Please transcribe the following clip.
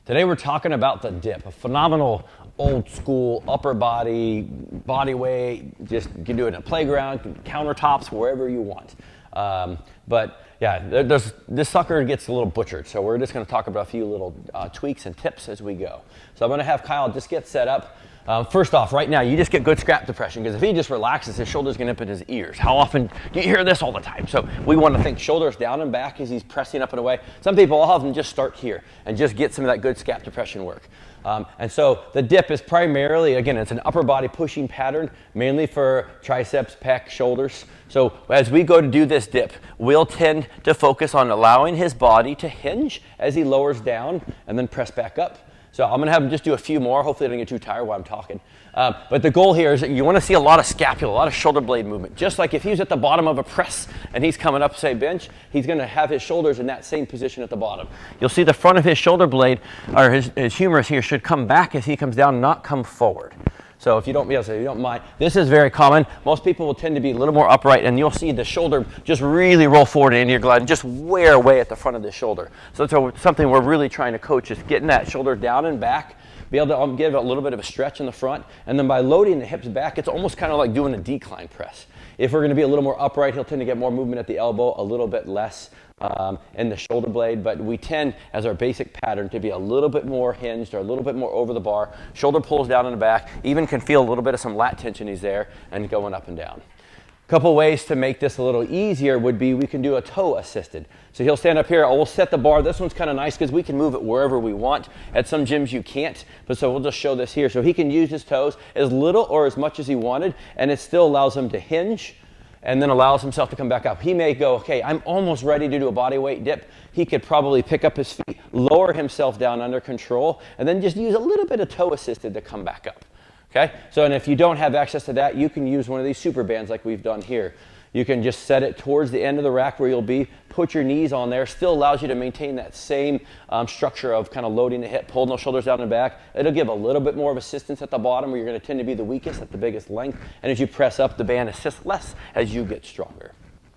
Today we're talking about the dip, a phenomenal old school upper body, body weight. Just you can do it in a playground, countertops, wherever you want. But yeah, this sucker gets a little butchered. So we're just going to talk about a few little tweaks and tips as we go. So I'm going to have Kyle just get set up. First off, right now, you just get good scap depression, because if he just relaxes, his shoulder's going to up in his ears. How often do you hear this all the time? So we want to think shoulders down and back as he's pressing up and away. Some people, I'll have them just start here and just get some of that good scap depression work. And so the dip is primarily, again, it's an upper body pushing pattern, mainly for triceps, pec, shoulders. So as we go to do this dip, we'll tend to focus on allowing his body to hinge as he lowers down and then press back up. So I'm going to have him just do a few more. Hopefully I don't get too tired while I'm talking. But the goal here is that you want to see a lot of scapula, a lot of shoulder blade movement. Just like if he's at the bottom of a press and he's coming up, say, bench, he's going to have his shoulders in that same position at the bottom. You'll see the front of his shoulder blade, or his humerus here, should come back as he comes down, not come forward. So if you don't mind, this is very common. Most people will tend to be a little more upright, and you'll see the shoulder just really roll forward into your glide and just wear away at the front of the shoulder. So that's something we're really trying to coach, is getting that shoulder down and back, be able to give it a little bit of a stretch in the front, and then by loading the hips back, it's almost kind of like doing a decline press. If we're going to be a little more upright, he'll tend to get more movement at the elbow, a little bit less in the shoulder blade, but we tend, as our basic pattern, to be a little bit more hinged or a little bit more over the bar. Shoulder pulls down in the back, even can feel a little bit of some lat tension he's there, and going up and down. A couple ways to make this a little easier would be we can do a toe assisted. So he'll stand up here, we'll set the bar. This one's kind of nice because we can move it wherever we want. At some gyms you can't, but so we'll just show this here. So he can use his toes as little or as much as he wanted, and it still allows him to hinge and then allows himself to come back up. He may go, okay, I'm almost ready to do a body weight dip. He could probably pick up his feet, lower himself down under control, and then just use a little bit of toe assisted to come back up. Okay, so and if you don't have access to that, you can use one of these super bands like we've done here. You can just set it towards the end of the rack where you'll be, put your knees on there, still allows you to maintain that same structure of kind of loading the hip, pulling those shoulders down and back. It'll give a little bit more of assistance at the bottom where you're going to tend to be the weakest at the biggest length. And as you press up, the band assists less as you get stronger.